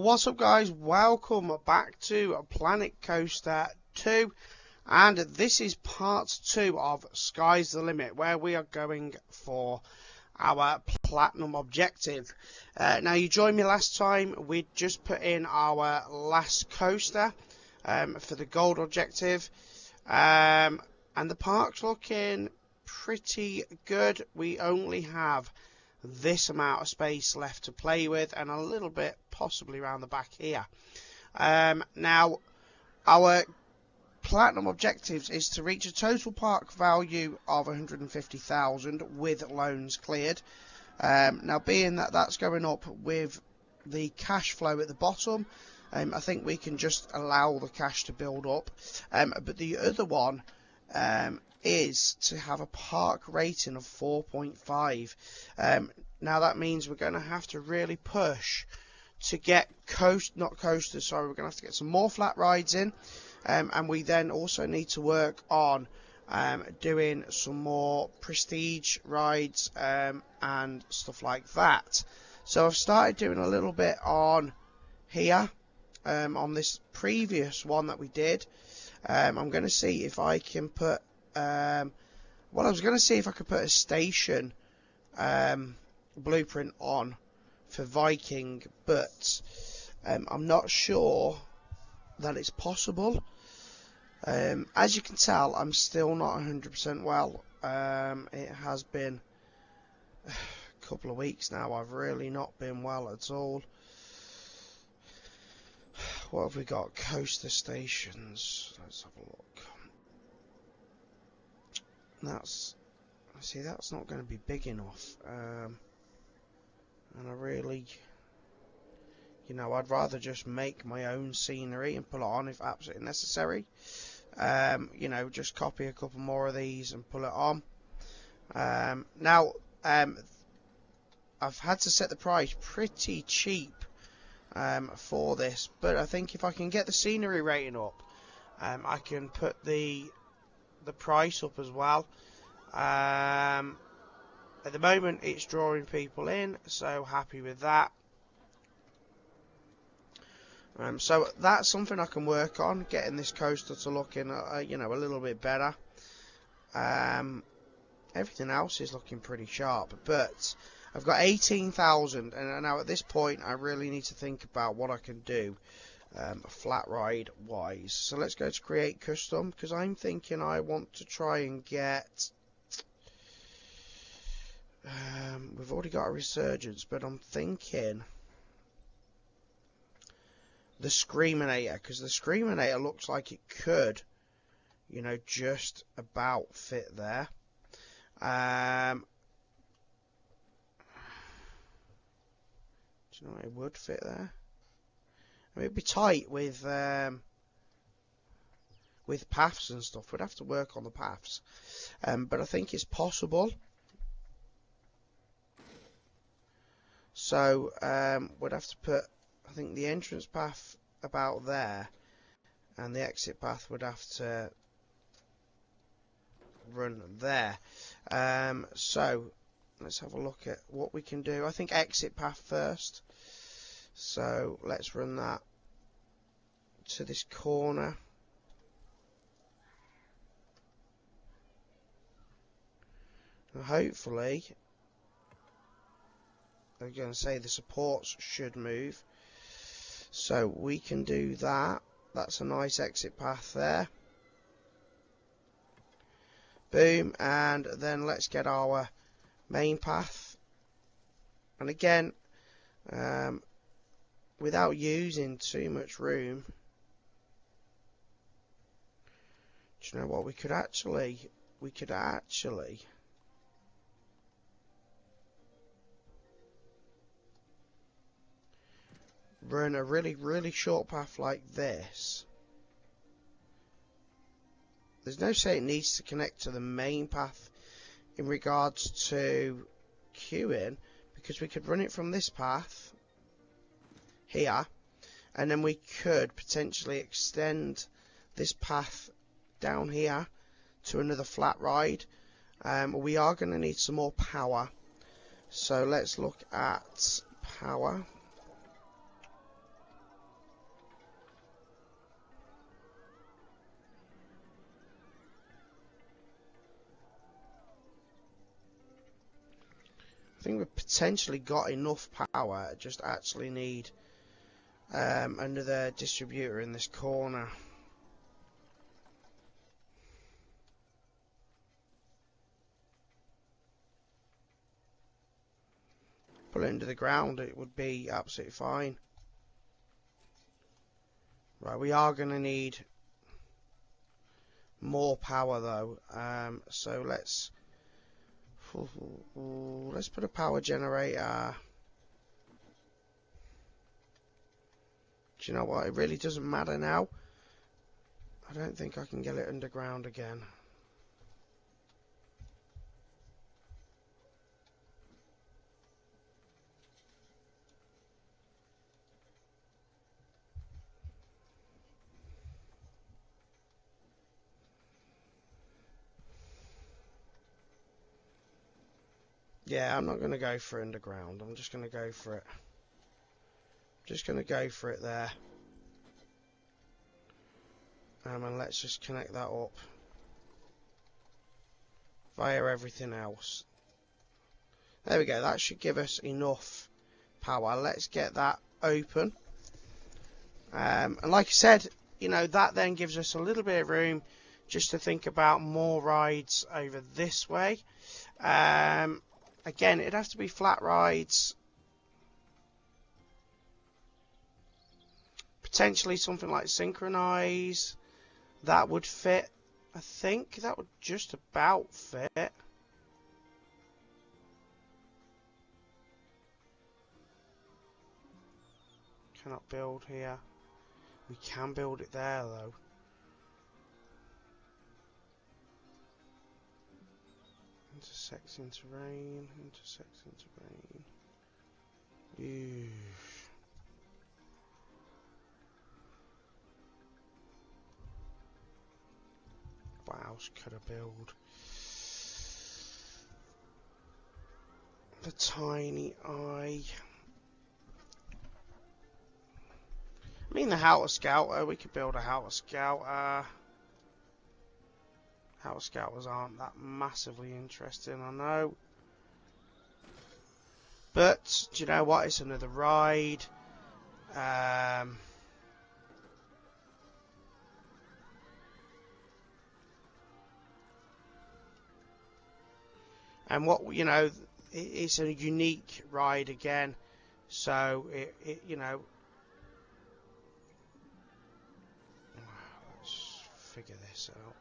What's up, guys? Welcome back to Planet Coaster 2, and this is part 2 of Sky's the Limit, where we are going for our platinum objective. Now, you joined me last time. We just put in our last coaster for the gold objective, and the park's looking pretty good. We only have this amount of space left to play with, and a little bit possibly around the back here. Now, our platinum objectives is to reach a total park value of 150,000 with loans cleared. Now, being that that's going up with the cash flow at the bottom, I think we can just allow the cash to build up. But the other one is to have a park rating of 4.5. Now that means we're going to have to really push to get we're going to have to get some more flat rides in, and we then also need to work on doing some more prestige rides and stuff like that. So I've started doing a little bit on here, on this previous one that we did. I'm going to see if I can put I was going to see if I could put a station blueprint on for Viking, but I'm not sure that it's possible. As you can tell, I'm still not 100% well. It has been a couple of weeks now. I've really not been well at all. What have we got? Coaster stations. Let's have a look. That's not going to be big enough, and I really, I'd rather just make my own scenery and put it on if absolutely necessary. Just copy a couple more of these and pull it on. Now, I've had to set the price pretty cheap for this, but I think if I can get the scenery rating up, I can put the price up as well. At the moment it's drawing people in, so happy with that. So that's something I can work on, getting this coaster to looking a little bit better. Everything else is looking pretty sharp, but I've got 18,000, and now at this point I really need to think about what I can do flat ride wise. So let's go to create custom, because I'm thinking I want to try and get we've already got a resurgence, but I'm thinking the Screaminator, because the Screaminator looks like it could just about fit there. Do you know it would fit there? I mean, it'd be tight with paths and stuff. We'd have to work on the paths, but I think it's possible. So we'd have to put, I think, the entrance path about there, and the exit path would have to run there. So let's have a look at what we can do. I think exit path first. So let's run that to this corner. And hopefully, I'm going to say the supports should move. So we can do that. That's a nice exit path there. Boom, and then let's get our main path. And again, without using too much room, do you know what we could actually run a really short path like this. There's no say it needs to connect to the main path in regards to queuing, because we could run it from this path here, and then we could potentially extend this path down here to another flat ride. We are going to need some more power, so let's look at power. I think we've potentially got enough power, just actually need another distributor in this corner. Put it into the ground, it would be absolutely fine. Right, we are going to need more power though, so let's put a power generator. Do you know what, it really doesn't matter now. I don't think I can get it underground again. Yeah, I'm not going to go for underground. I'm just going to go for it. Just going to go for it there. And let's just connect that up via everything else. There we go. That should give us enough power. Let's get that open. And like I said, you know, that then gives us a little bit of room just to think about more rides over this way. Again, it'd have to be flat rides. Potentially something like Synchronize. That would fit. I think that would just about fit. Cannot build here. We can build it there though. Intersecting terrain, intersecting terrain. Eesh. What else could I build? The tiny eye. I mean the Helter Scouter, we could build a Helter Scouter. Helter Scouters aren't that massively interesting, I know. But, do you know what? It's another ride. And what, you know, it's a unique ride again. So, it you know. Let's figure this out.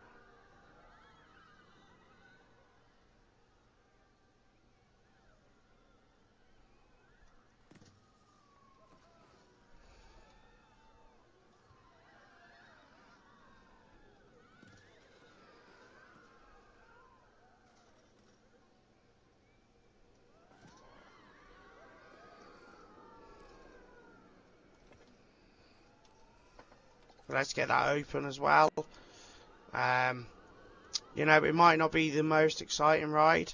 Let's get that open as well. You know, it might not be the most exciting ride,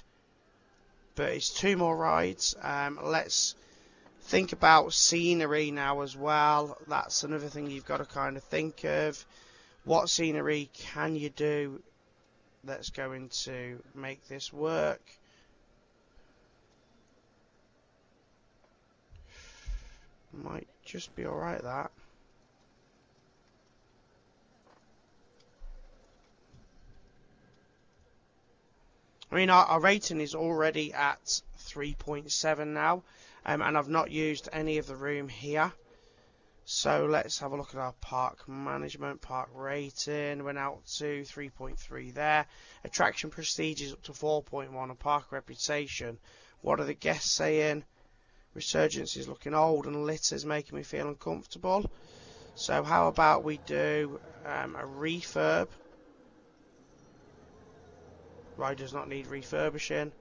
but it's two more rides. Let's think about scenery now as well. That's another thing you've got to kind of think of. What scenery can you do that's going to make this work? Might just be alright, that. I mean, our rating is already at 3.7 now, and I've not used any of the room here. So let's have a look at our park management, park rating. Went out to 3.3 there. Attraction prestige is up to 4.1, and park reputation. What are the guests saying? Resurgence is looking old, and litter is making me feel uncomfortable. So how about we do a refurb? Ride does not need refurbishing.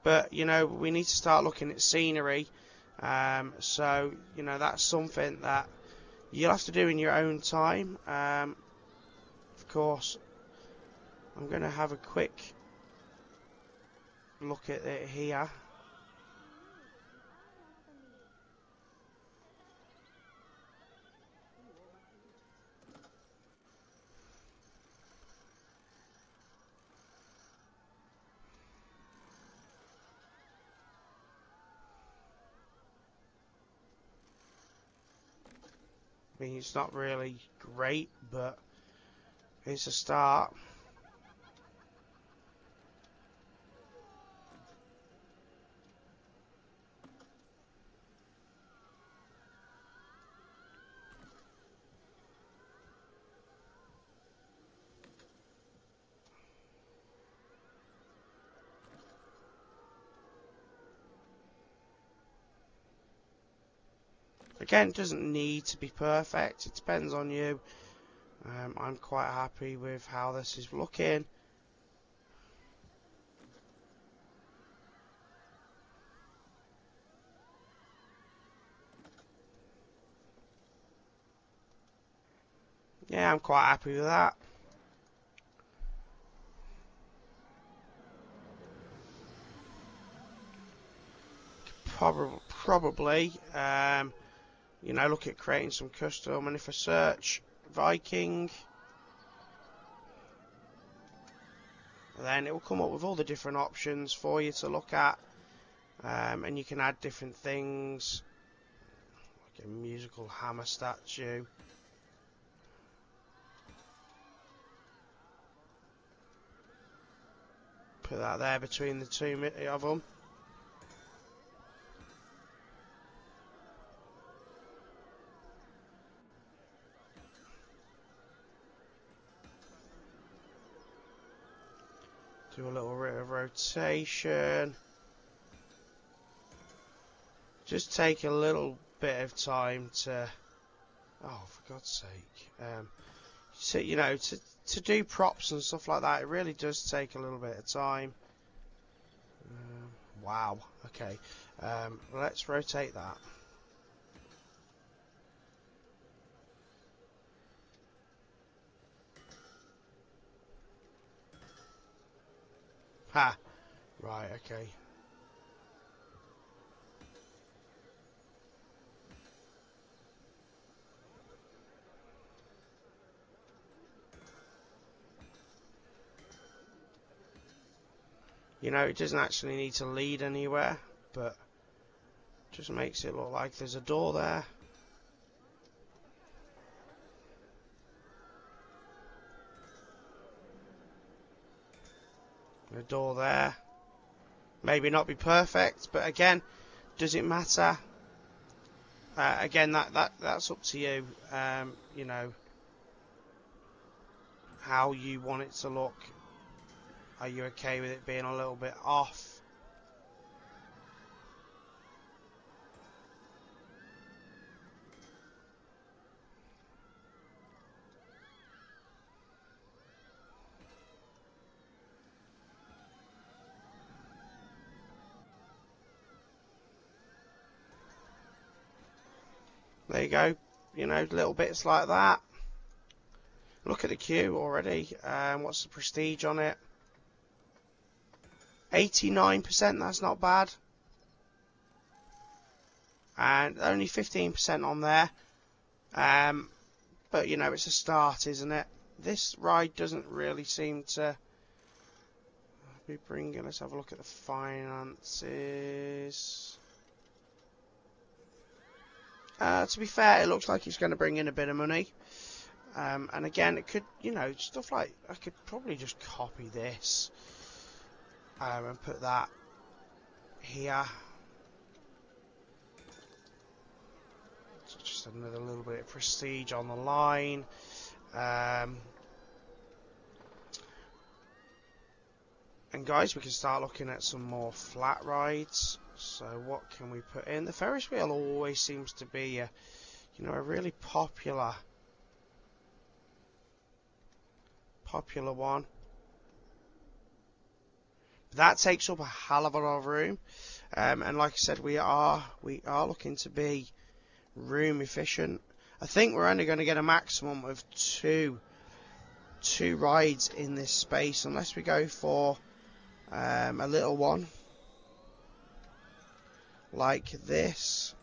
But, you know, we need to start looking at scenery. So, you know, that's something that you'll have to do in your own time. Of course, I'm going to have a quick look at it here. I mean, it's not really great, but it's a start. Again, it doesn't need to be perfect. It depends on you. I'm quite happy with how this is looking. Yeah, I'm quite happy with that. Probably, you know, look at creating some custom, and if I search Viking, then it will come up with all the different options for you to look at, and you can add different things, like a musical hammer statue. Put that there between the two of them. Do a little bit of rotation. Just take a little bit of time to, oh, for God's sake, so, you know, to do props and stuff like that, it really does take a little bit of time. Wow, okay, let's rotate that. Ha, right, okay. You know, it doesn't actually need to lead anywhere, but just makes it look like there's a door there. A door there. Maybe not be perfect, but again, does it matter? Again, that's up to you. You know, how you want it to look. Are you okay with it being a little bit off? There you go. You know, little bits like that. Look at the queue already. What's the prestige on it? 89%, that's not bad. And only 15% on there. But, you know, it's a start, isn't it? This ride doesn't really seem to be bringing... Let's have a look at the finances. To be fair, it looks like it's going to bring in a bit of money. And again, it could, you know, stuff like... I could probably just copy this. And put that here. So just another little bit of prestige on the line. And guys, we can start looking at some more flat rides. So what can we put in? The Ferris wheel always seems to be a, you know, a really popular one. That takes up a hell of a lot of room, and like I said, we are looking to be room efficient. I think we're only going to get a maximum of two rides in this space, unless we go for a little one like this.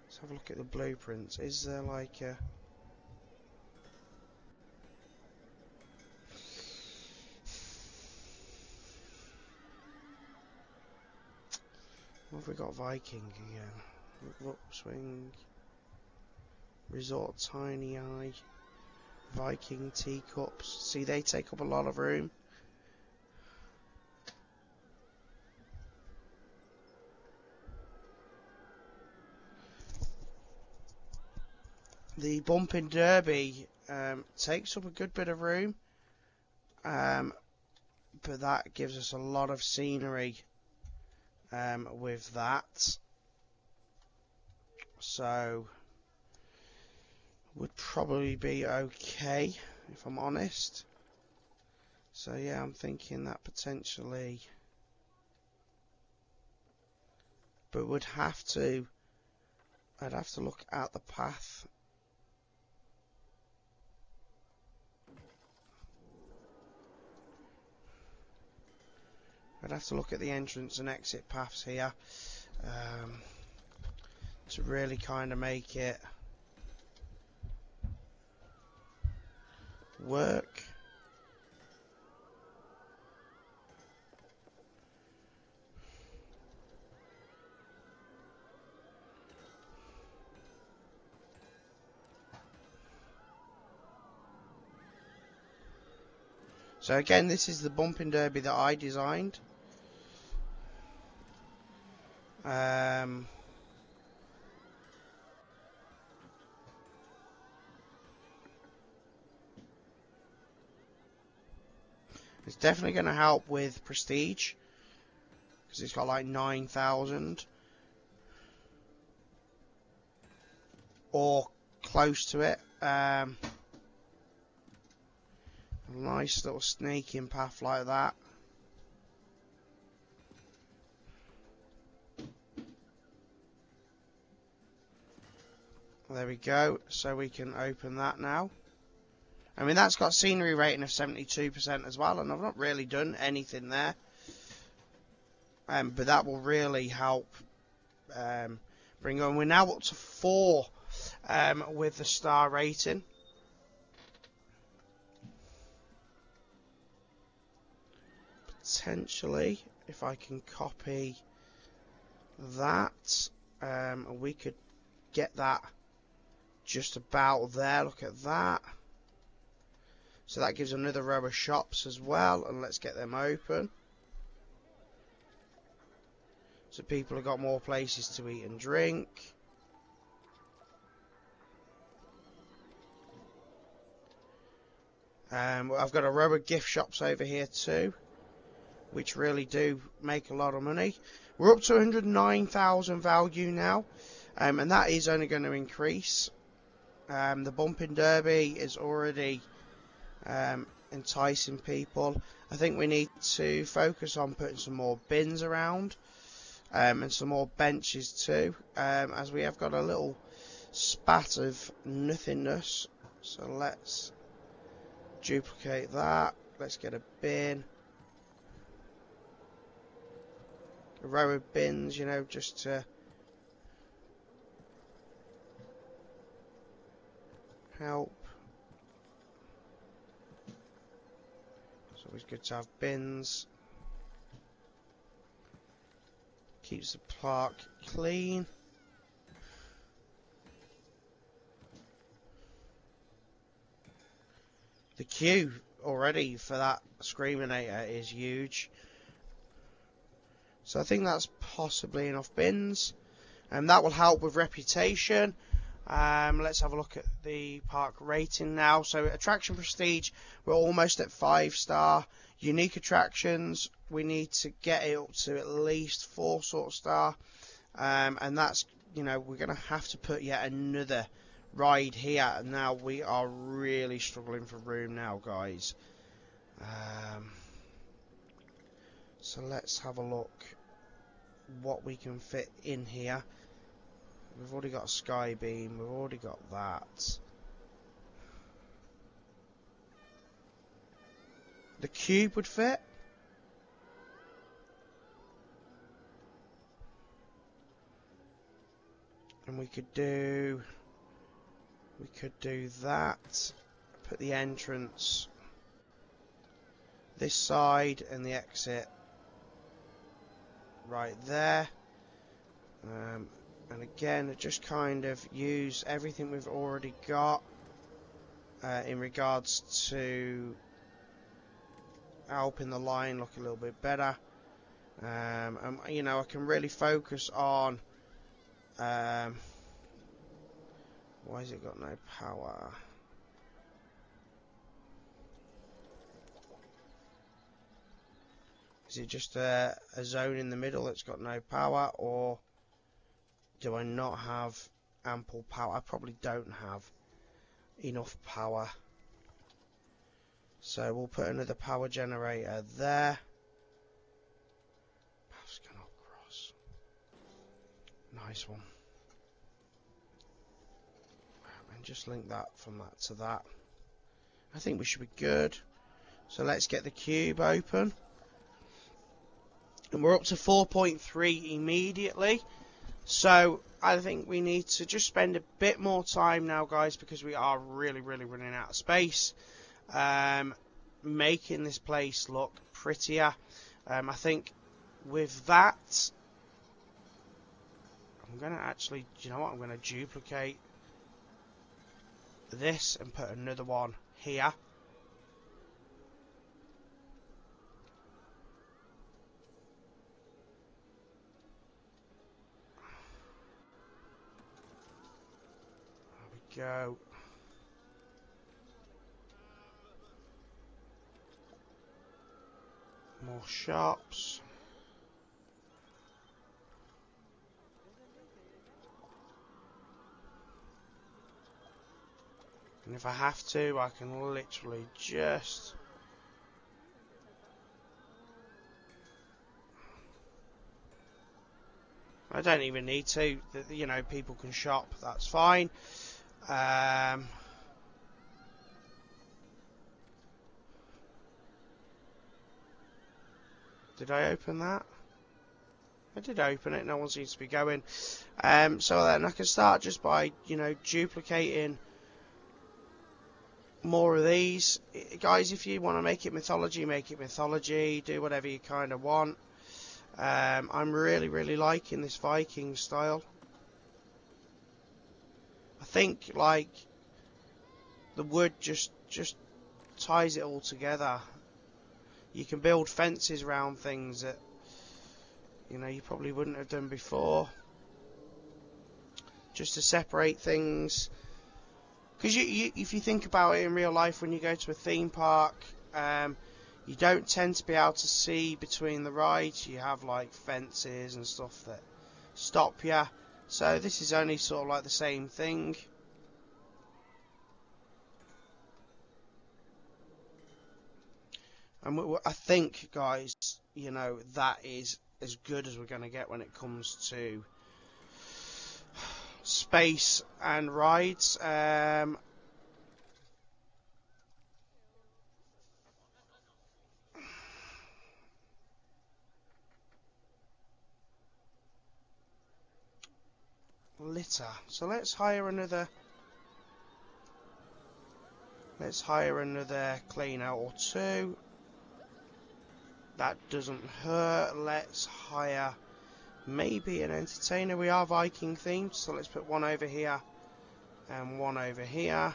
Let's have a look at the blueprints. Is there like a... What have we got? Viking again. Swing. Resort Tiny Eye. Viking teacups. See, they take up a lot of room. The bumping derby takes up a good bit of room, but that gives us a lot of scenery with that. So would probably be okay if I'm honest. So yeah, I'm thinking that potentially, but I'd have to look at the path. I'd have to look at the entrance and exit paths here to really kind of make it work. So again, this is the bumping derby that I designed. It's definitely going to help with prestige because it's got like 9,000 or close to it. A nice little snaking path like that. There we go. So we can open that now. I mean, that's got scenery rating of 72% as well, and I've not really done anything there. But that will really help bring on. We're now up to 4 with the star rating. Potentially, if I can copy that, we could get that just about there. Look at that. So that gives another row of shops as well, and let's get them open. So people have got more places to eat and drink. I've got a row of gift shops over here too, which really do make a lot of money. We're up to 109,000 value now, and that is only going to increase. The bumping derby is already enticing people. I think we need to focus on putting some more bins around and some more benches too, as we have got a little spat of nothingness. So let's duplicate that. Let's get a bin, a row of bins, you know, just to help. It's always good to have bins. Keeps the park clean. The queue already for that Screaminator is huge. So I think that's possibly enough bins. And that will help with reputation. Let's have a look at the park rating now. So attraction prestige, we're almost at 5-star. Unique attractions, we need to get it up to at least 4 sort of star. And that's, you know, we're going to have to put yet another ride here. Now we are really struggling for room now, guys. So let's have a look what we can fit in here. We've already got a sky beam, we've already got that. The cube would fit. And we could do that. Put the entrance this side and the exit right there. And again, just kind of use everything we've already got in regards to helping the line look a little bit better. And you know, I can really focus on why has it got no power? Is it just a zone in the middle that's got no power, or do I not have ample power? I probably don't have enough power. So we'll put another power generator there. Paths cannot cross. Nice one. And just link that from that to that. I think we should be good. So let's get the cube open. And we're up to 4.3 immediately. So I think we need to just spend a bit more time now, guys, because we are really running out of space. Making this place look prettier. I think with that, I'm going to actually, do you know what, I'm going to duplicate this and put another one here. There we go. More shops. And if I have to, I can literally just... I don't even need to. You know, people can shop. That's fine. Did I open that? I did open it. No one seems to be going. So then I can start just by, you know, duplicating more of these. Guys, if you want to make it mythology, make it mythology. Do whatever you kind of want. I'm really liking this Viking style. I think, like, the wood just ties it all together. You can build fences around things that, you know, you probably wouldn't have done before, just to separate things. Because if you think about it in real life, when you go to a theme park, you don't tend to be able to see between the rides. You have like fences and stuff that stop you. So this is only sort of like the same thing. And I think, guys, you know, that is as good as we're going to get when it comes to space and rides. Litter. So let's hire another cleaner or two. That doesn't hurt. Let's hire maybe an entertainer. We are Viking themed, so let's put one over here and one over here.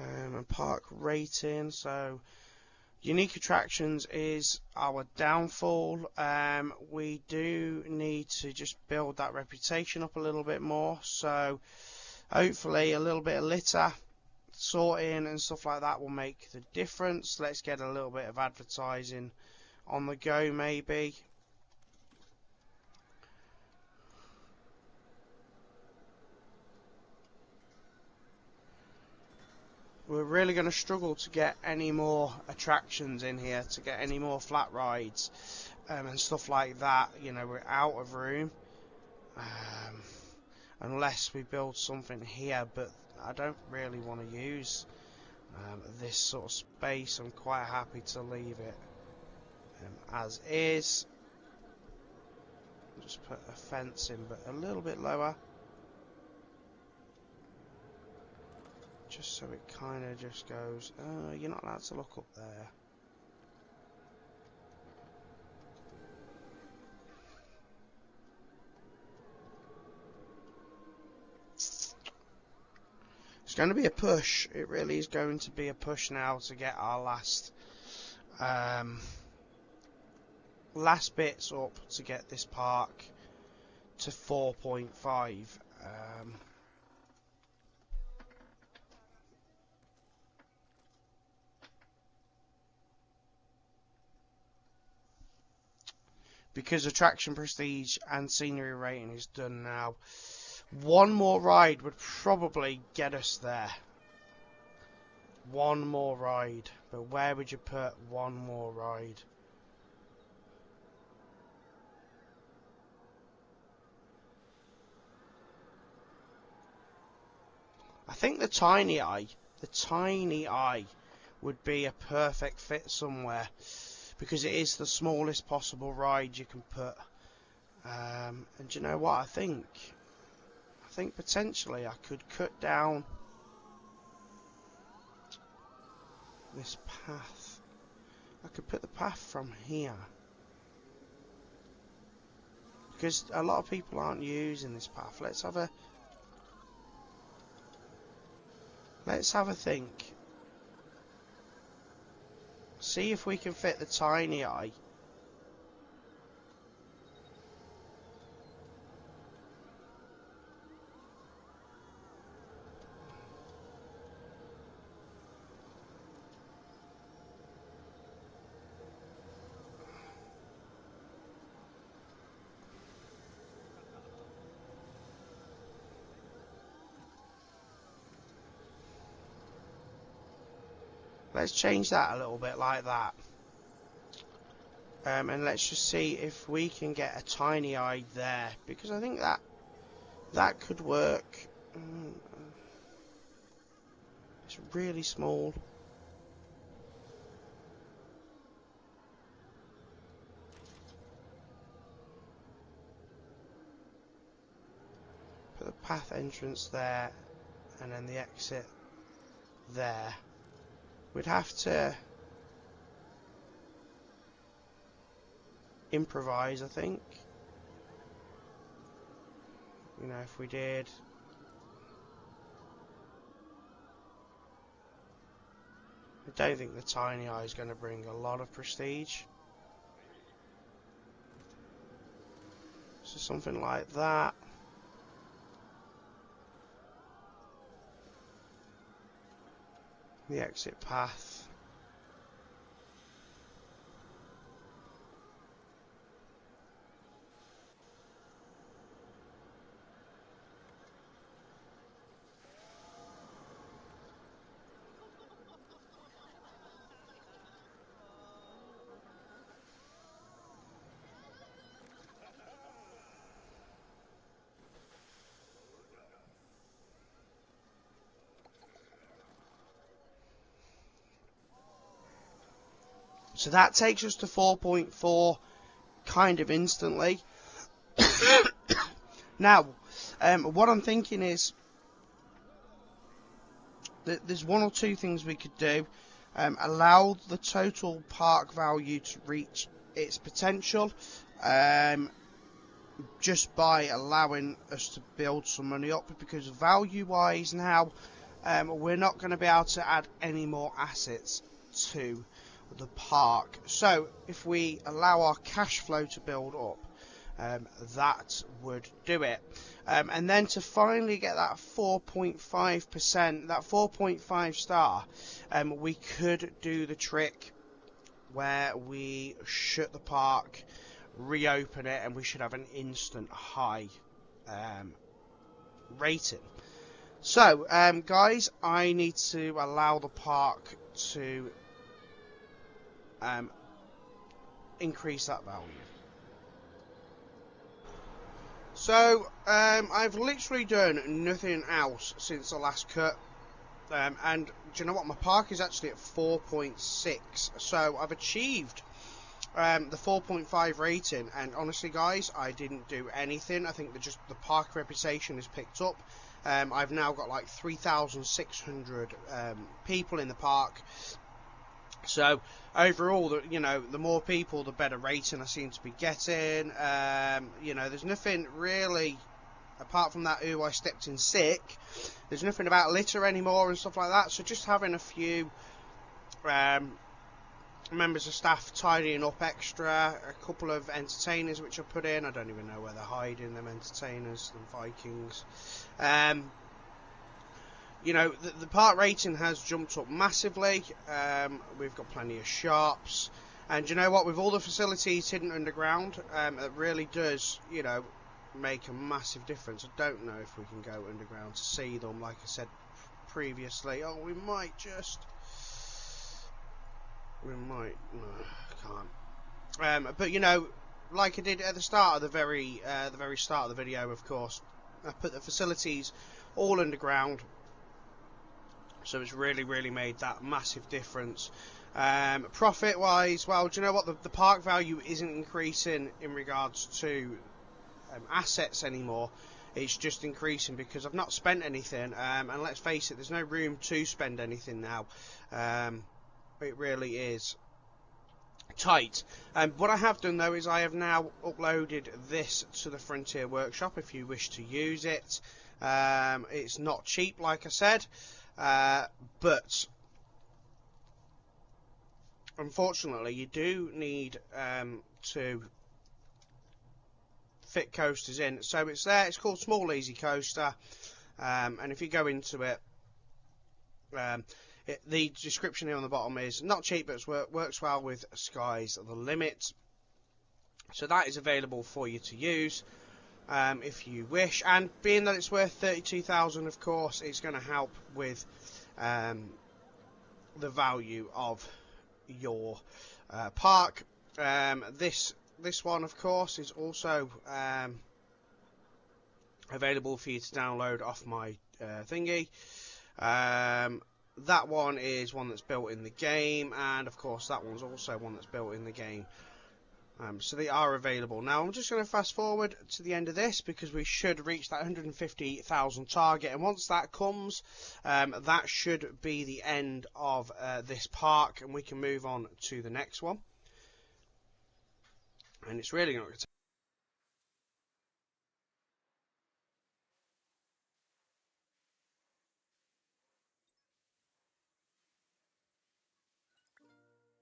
And park rating. So unique attractions is our downfall. We do need to just build that reputation up a little bit more. So hopefully a little bit of litter sorting and stuff like that will make the difference. Let's get a little bit of advertising on the go, maybe. We're really going to struggle to get any more attractions in here, to get any more flat rides and stuff like that. You know, we're out of room unless we build something here, but I don't really want to use this sort of space. I'm quite happy to leave it as is. Just put a fence in, but a little bit lower. just so it kind of just goes, you're not allowed to look up there. It's going to be a push. It really is going to be a push now to get our last bits up to get this park to 4.5. Because attraction prestige and scenery rating is done now, one more ride would probably get us there. One more ride, but where would you put one more ride? I think the Tiny Eye would be a perfect fit somewhere, because it is the smallest possible ride you can put. And do you know what I think? I think potentially I could cut down this path. I could put the path from here, because a lot of people aren't using this path. Let's have a think. See if we can fit the Tiny Eye. Let's change that a little bit like that. And let's just see if we can get a Tiny Eye there, because I think that could work. It's really small. Put the path entrance there, and then the exit there. We'd have to improvise, I think. You know, if we did. I don't think the Tiny Eye is going to bring a lot of prestige. So something like that. The exit path. So that takes us to 4.4 kind of instantly. Now, what I'm thinking is that there's one or two things we could do. Allow the total park value to reach its potential, just by allowing us to build some money up, because value-wise now, we're not going to be able to add any more assets to the park. So if we allow our cash flow to build up, that would do it. And then to finally get that 4.5%, that 4.5 star, we could do the trick where we shut the park, reopen it, and we should have an instant high rating. So guys, I need to allow the park to increase that value. So I've literally done nothing else since the last cut, and do you know what, my park is actually at 4.6, so I've achieved the 4.5 rating, and honestly guys, I didn't do anything. I think that just the park reputation is picked up. I've now got like 3,600 people in the park. So overall, the more people, the better rating I seem to be getting. There's nothing really, apart from that, I stepped in sick. There's nothing about litter anymore and stuff like that. So just having a few members of staff tidying up extra, a couple of entertainers which I put in. I don't even know where they're hiding, them entertainers, them Vikings. The park rating has jumped up massively. We've got plenty of shops, and you know what, with all the facilities hidden underground, it really does, make a massive difference. I don't know if we can go underground to see them, like I said previously. Oh, we might. No, can't. But like I did at the start of the very start of the video, of course, I put the facilities all underground. So it's really made that massive difference. Profit wise, well, do you know what, the park value isn't increasing in regards to assets anymore. It's just increasing because I've not spent anything, and let's face it, there's no room to spend anything now. It really is tight. What I have done though is I have now uploaded this to the Frontier Workshop if you wish to use it. It's not cheap, like I said. But unfortunately you do need to fit coasters in. So it's there, it's called Small Easy Coaster, and if you go into it, the description here on the bottom is not cheap, but it works well with Sky's the Limit. So that is available for you to use if you wish, and being that it's worth 32,000, of course, it's going to help with the value of your park. This one, of course, is also available for you to download off my thingy. That one is one that's built in the game, and of course that one's also one that's built in the game. So they are available. Now I'm just going to fast forward to the end of this because we should reach that 150,000 target, and once that comes, that should be the end of this park, and we can move on to the next one. And it's really not going to take.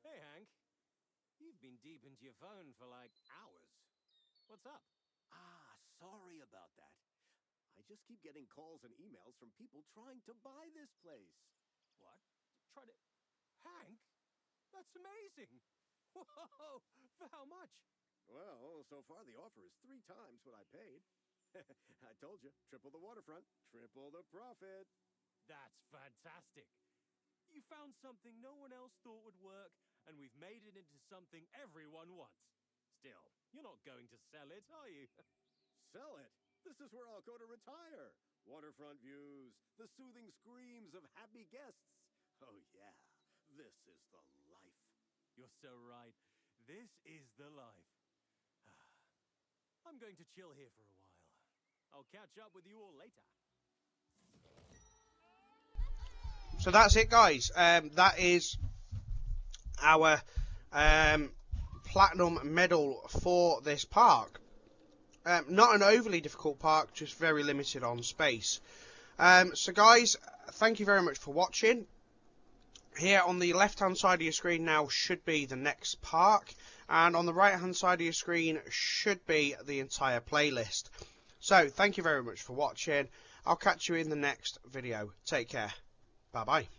Hey Hank, you've been deep into your phone for like hours. What's up? Sorry about that. I just keep getting calls and emails from people trying to buy this place. What? Try to... Hank? That's amazing! Whoa! For how much? Well, so far the offer is 3 times what I paid. I told you, triple the waterfront, triple the profit. That's fantastic. You found something no one else thought would work, and we've made it into something everyone wants. Still, you're not going to sell it, are you? Sell it? This is where I'll go to retire. Waterfront views, the soothing screams of happy guests. Oh yeah, this is the life. You're so right. This is the life. I'm going to chill here for a while. I'll catch up with you all later. So that's it, guys. That is our platinum medal for this park. Not an overly difficult park, just very limited on space. So guys, thank you very much for watching. Here on the left hand side of your screen now should be the next park, and on the right hand side of your screen should be the entire playlist. So thank you very much for watching. I'll catch you in the next video. Take care. Bye bye.